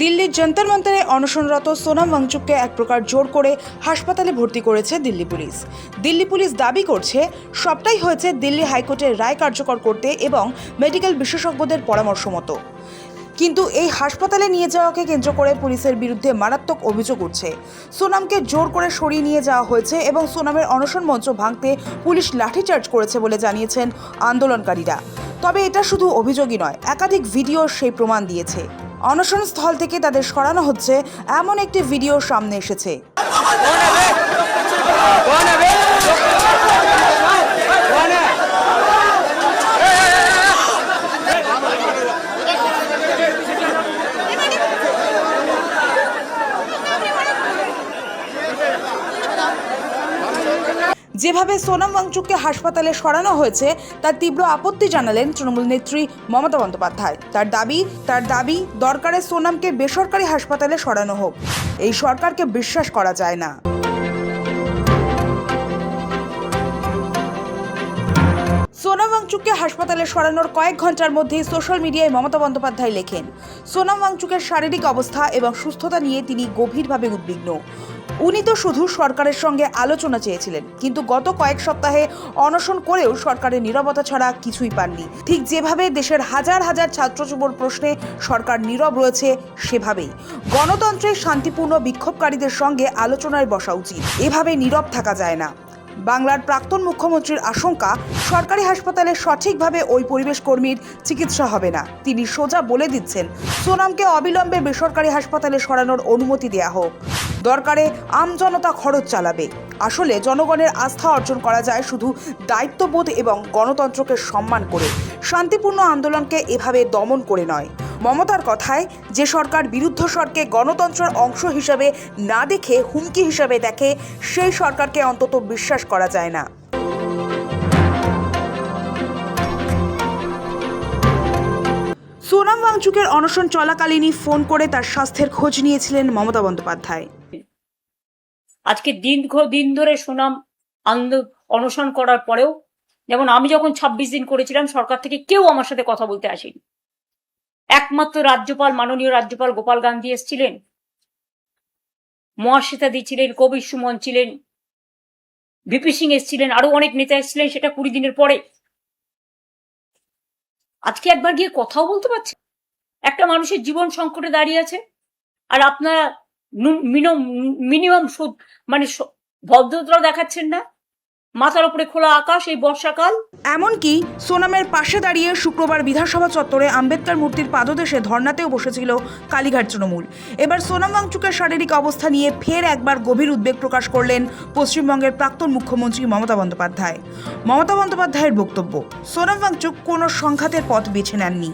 দিল্লির যন্তর মন্তরে অনশনরত সোনাম ওয়াংচুককে এক প্রকার জোর করে হাসপাতালে ভর্তি করেছে দিল্লি পুলিশ। দিল্লি পুলিশ দাবি করছে সবটাই হয়েছে দিল্লি হাইকোর্টের রায় কার্যকর করতে এবং মেডিকেল বিশেষজ্ঞদের পরামর্শ মতো। কিন্তু এই হাসপাতালে নিয়ে যাওয়াকে কেন্দ্র করে পুলিশের বিরুদ্ধে মারাত্মক অভিযোগ উঠছে। সোনামকে জোর করে সরিয়ে নিয়ে যাওয়া হয়েছে এবং সোনামের অনশন মঞ্চ ভাঙতে পুলিশ লাঠিচার্জ করেছে বলে জানিয়েছেন আন্দোলনকারীরা। তবে এটা শুধু অভিযোগই নয়, একাধিক ভিডিও সেই প্রমাণ দিয়েছে। অনশন স্থল থেকে তাদের সরানো হচ্ছে এমন একটি ভিডিও সামনে এসেছে। যেভাবে সোনাম ওয়াংচুককে হাসপাতালে সরানো হয়েছে তার তীব্র আপত্তি জানালেন তৃণমূল নেত্রী মমতা বন্দ্যোপাধ্যায়। তার দাবি দরকারে সোনামকে বেসরকারি হাসপাতালে সরানো হোক। এই সরকারকে বিশ্বাস করা যায় না। সোনাম ওয়াংচুককে হাসপাতালে সরানোর কয়েক ঘন্টার মধ্যেই সোশ্যাল মিডিয়ায় মমতা বন্দ্যোপাধ্যায় লেখেন, সোনাম ওয়াংচুকের শারীরিক অবস্থা এবং সুস্থতা নিয়ে তিনি গভীরভাবে উদ্বিগ্ন। উনি তো শুধু সরকারের সঙ্গে আলোচনা চেয়েছিলেন, কিন্তু গত কয়েক সপ্তাহে অনশন করেও সরকারের নীরবতা ছাড়া কিছুই পাননি। ঠিক যেভাবে দেশের হাজার হাজার ছাত্র যুবর প্রশ্নে সরকার নীরব রয়েছে, সেভাবেই গণতন্ত্রের শান্তিপূর্ণ বিক্ষোভকারীদের সঙ্গে আলোচনায় বসা উচিত। এভাবে নীরব থাকা যায় না। বাংলার প্রাক্তন মুখ্যমন্ত্রীর আশঙ্কা, সরকারি হাসপাতালে সঠিকভাবে ওই পরিবেশ কর্মীর চিকিৎসা হবে না। তিনি সোজা বলে দিচ্ছেন সোনামকে অবিলম্বে বেসরকারি হাসপাতালে সরানোর অনুমতি দেয়া হোক। দরকারে আমজনতা খরচ চালাবে। আসলে জনগণের আস্থা অর্জন করা যায় শুধু দায়িত্ববোধ এবং গণতন্ত্রকে সম্মান করে, শান্তিপূর্ণ আন্দোলনকে এভাবে দমন করে নয়। মমতার কথায়, যে সরকার বিরুদ্ধ স্বরকে গণতন্ত্রের অংশ হিসাবে না দেখে হুমকি হিসাবে দেখে, সেই সরকারকে অন্তত বিশ্বাস করা যায় না। সোনাম ওয়াংচুকের অনশন চলাকালীনই ফোন করে তার স্বাস্থ্যের খোঁজ নিয়েছিলেন মমতা বন্দ্যোপাধ্যায়। আজকে দীর্ঘদিন ধরে সোনাম অনশন করার পরেও, যেমন আমি যখন 26 দিন করেছিলাম, সরকার থেকে কেউ আমার সাথে কথা বলতে আসেনি। একমাত্র রাজ্যপাল, মাননীয় রাজ্যপাল গোপাল গান্ধী এসেছিলেন, মহাশ্বেতাদি ছিলেন, কবির সুমন ছিলেন, ভিপি সিং এসেছিলেন, আরো অনেক নেতা এসেছিলেন। সেটা 20 দিনের পরে। আজকে একবার গিয়ে কথাও বলতে পারছে। একটা মানুষের জীবন সংকটে দাঁড়িয়ে আছে, আর আপনারা মিনিমাম মানে ভদ্রতা দেখাচ্ছেন না। মাথার উপরে খোলা আকাশ, এই বর্ষাকাল। এমনকি সোনামের পাশে দাঁড়িয়ে শুক্রবার বিধানসভা চত্বরে আম্বেদকর মূর্তির পাদদেশে ধর্নাতেও বসেছিল কালীঘাট তৃণমূল। এবার সোনাম ওয়াংচুকের শারীরিক অবস্থা নিয়ে ফের একবার গভীর উদ্বেগ প্রকাশ করলেন পশ্চিমবঙ্গের প্রাক্তন মুখ্যমন্ত্রী মমতা বন্দ্যোপাধ্যায়। মমতা বন্দ্যোপাধ্যায়ের বক্তব্য, সোনাম ওয়াংচুক কোনো সংঘাতের পথ বেছে নেননি,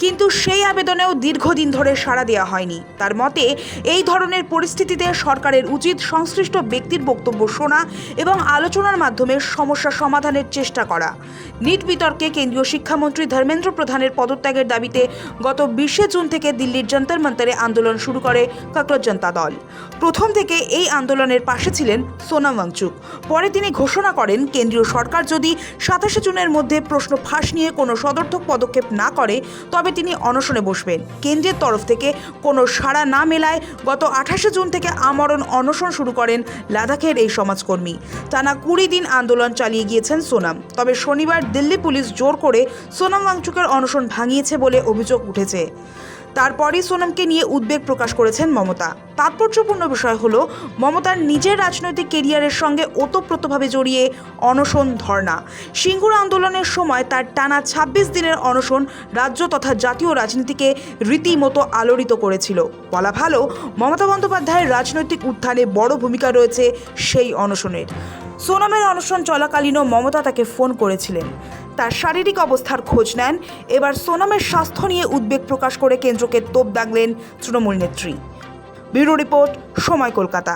কিন্তু সেই আবেদনেও দীর্ঘদিন ধরে সাড়া দেওয়া হয়নি। তার মতে, এই ধরনের পরিস্থিতিতে সরকারের উচিত সংশ্লিষ্ট ব্যক্তির বক্তব্য শোনা এবং আলোচনার মাধ্যমে সমস্যা সমাধানের চেষ্টা করা। নিট বিতর্কে কেন্দ্রীয় শিক্ষামন্ত্রী ধর্মেন্দ্র প্রধানের পদত্যাগের দাবিতে গত 20 জুন থেকে দিল্লির যন্তর মন্তরে আন্দোলন শুরু করে ককরোচ জনতা দল। প্রথম থেকে এই আন্দোলনের পাশে ছিলেন সোনাম ওয়াংচুক। পরে তিনি ঘোষণা করেন, কেন্দ্রীয় সরকার যদি 27 জুনের মধ্যে প্রশ্ন ফাঁস নিয়ে কোনো সদর্থক পদক্ষেপ না করে, তবে তিনি অনশনে বসবেন। কেন্দ্রের তরফ থেকে কোনো সাড়া না মেলায় গত 28 জুন থেকে আমরণ অনশন শুরু করেন লাদাখের এই সমাজকর্মী। টানা 20 দিন আন্দোলন চালিয়ে গিয়েছেন সোনাম। তবে শনিবার দিল্লি পুলিশ জোর করে সোনাম ওয়াংচুকের অনশন ভাঙিয়েছে বলে অভিযোগ উঠেছে। তারপরই সোনামকে নিয়ে উদ্বেগ প্রকাশ করেছেন মমতা। তাৎপর্যপূর্ণ বিষয় হলো, মমতার নিজের রাজনৈতিক কেরিয়ারের সঙ্গে ওতপ্রোতভাবে জড়িয়ে অনশন ধর্না। সিঙ্গুর আন্দোলনের সময় তার টানা 26 দিনের অনশন রাজ্য তথা জাতীয় রাজনীতিকে রীতিমতো আলোড়িত করেছিল। বলা ভালো, মমতা বন্দ্যোপাধ্যায়ের রাজনৈতিক উত্থানে বড় ভূমিকা রয়েছে সেই অনশনের। সোনামের অনশন চলাকালীনও মমতা তাকে ফোন করেছিলেন, তার শারীরিক অবস্থার খোঁজ নেন। এবার সোনামের স্বাস্থ্য নিয়ে উদ্বেগ প্রকাশ করে কেন্দ্রকে তোপ দাগলেন তৃণমূল নেত্রী। ব্যুরো রিপোর্ট, সময়, কলকাতা।